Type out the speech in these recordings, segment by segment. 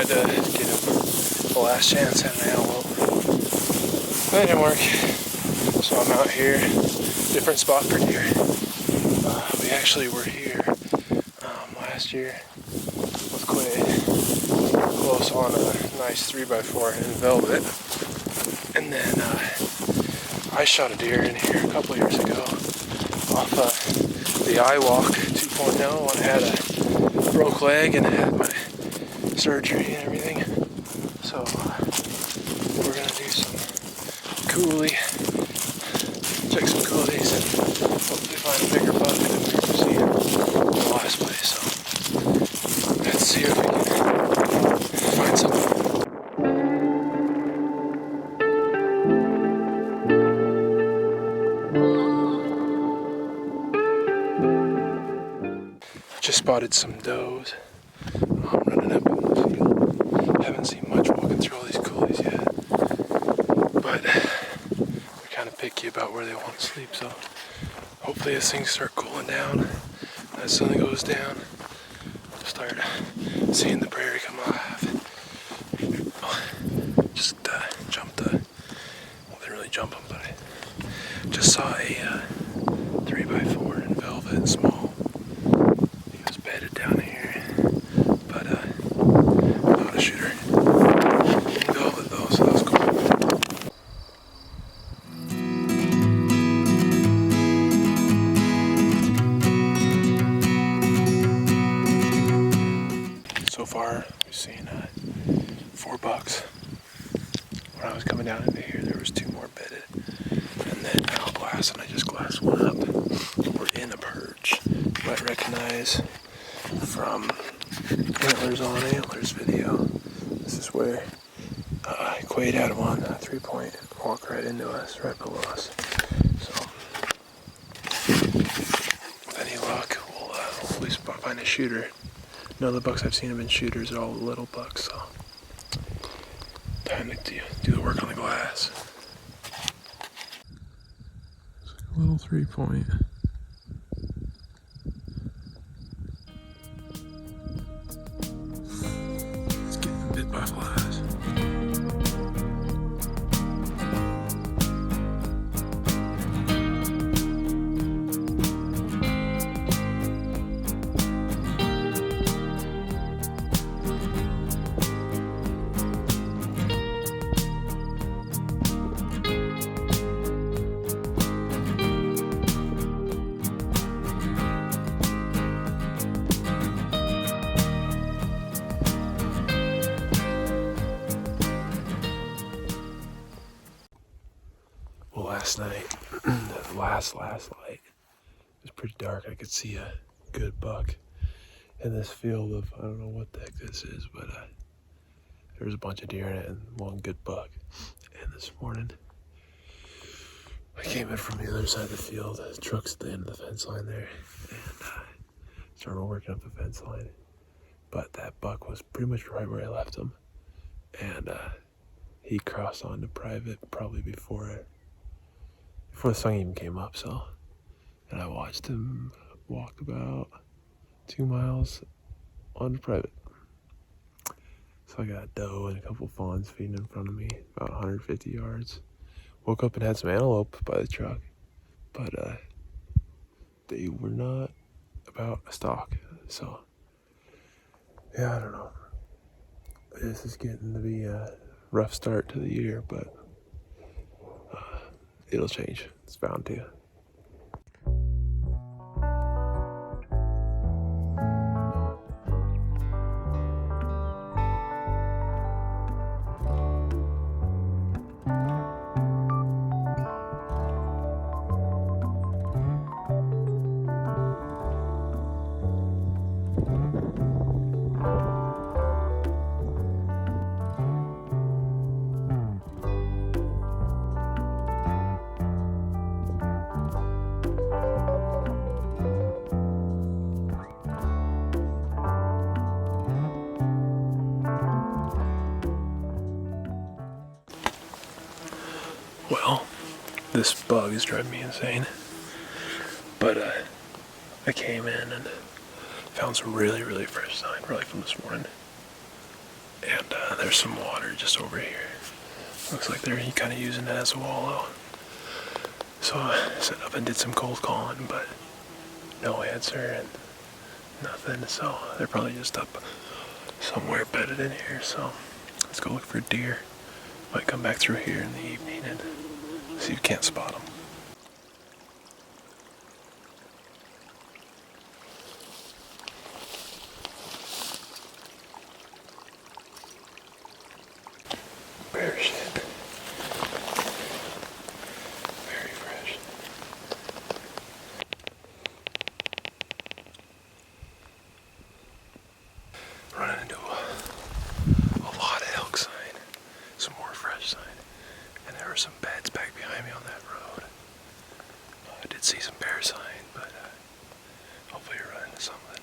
tried to get him a last chance at an antelope. That didn't work. So I'm out here, different spot for deer. We actually were here last year with Quaid, close on a nice 3x4 in velvet. And then I shot a deer in here a couple years ago off the iWalk 2.0 when I had a broke leg and had my surgery and everything. So we're gonna do some coulee, check some coolies, and hopefully find a bigger buck than we were seeing in the last place. So let's see if we can find something. Just spotted some does. I'm running up in the field. Haven't seen much walking through all these coolies yet, but they're kind of picky about where they want to sleep. So hopefully as things start cooling down, as the sun goes down, we'll start seeing the prairie come alive. Just jumped well, didn't really jump them, but I just saw a 3x4 in velvet, small. He was bedded down here, but not a shooter. In velvet though, so that was cool. So far, we've seen 4 bucks. When I was coming down into here, there was 2 more bedded, and then now glass, and I just glassed one up. We're in a perch. You might recognize from Antlers on Antlers video. This is where Quaid had one, 3-point, walk right into us, right below us. So, with any luck, we'll at least find a shooter. None of the bucks I've seen have been shooters, they're all little bucks, so time to do the work on the glass. It's like a little 3-point. It's getting bit by flies. Last night, the last light, it was pretty dark. I could see a good buck in this field of, I don't know what the heck this is, but there was a bunch of deer in it and one good buck. And this morning, I came in from the other side of the field. The truck's at the end of the fence line there, and started working up the fence line. But that buck was pretty much right where I left him, and he crossed onto private probably before the sun even came up, so, and I watched him walk about 2 miles onto private. So I got a doe and a couple fawns feeding in front of me, about 150 yards. Woke up and had some antelope by the truck, but they were not about a stalk, so, yeah, I don't know. This is getting to be a rough start to the year, but it'll change. It's bound to. Well, this bug is driving me insane, but I came in and found some really, really fresh sign, probably from this morning. And there's some water just over here. Looks like they're kind of using it as a wallow. So I set up and did some cold calling, but no answer and nothing. So they're probably just up somewhere bedded in here. So let's go look for deer. Might come back through here in the evening and see if we can't spot them. Bear shit. Very fresh. Running into a lot of elk sign. Some more fresh sign. And there were some beds back behind me on that road. I did see some bear sign, but hopefully I run into something.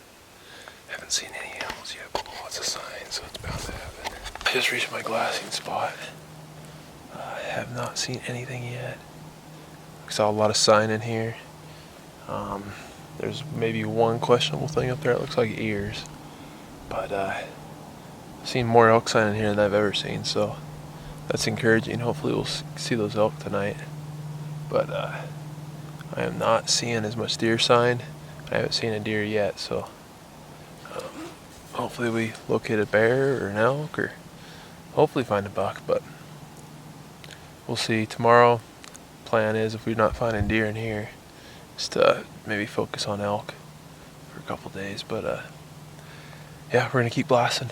Haven't seen any animals yet, but lots of signs, so it's bound to happen. I just reached my glassing spot. I have not seen anything yet. I saw a lot of sign in here. There's maybe one questionable thing up there. It looks like ears. But I've seen more elk sign in here than I've ever seen, so that's encouraging. Hopefully we'll see those elk tonight. But I am not seeing as much deer sign. I haven't seen a deer yet, so hopefully we locate a bear or an elk, or hopefully find a buck, but we'll see. Tomorrow, plan is, if we're not finding deer in here, just to maybe focus on elk for a couple days. But yeah, we're gonna keep blasting.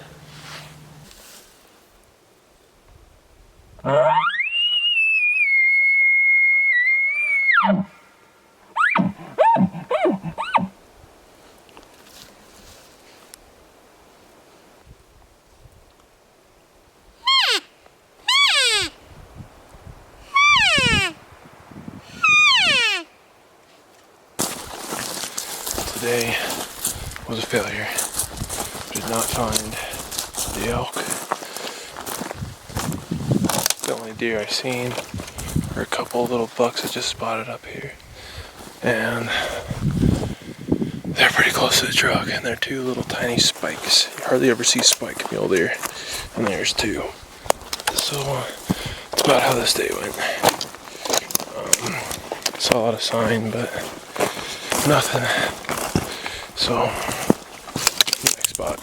Today was a failure. Did not find the elk. The only deer I've seen are a couple of little bucks I just spotted up here. And they're pretty close to the truck, and they're two little tiny spikes. You hardly ever see spike mule deer, and there's two. So that's about how this day went. Saw a lot of sign, but nothing. So, next spot.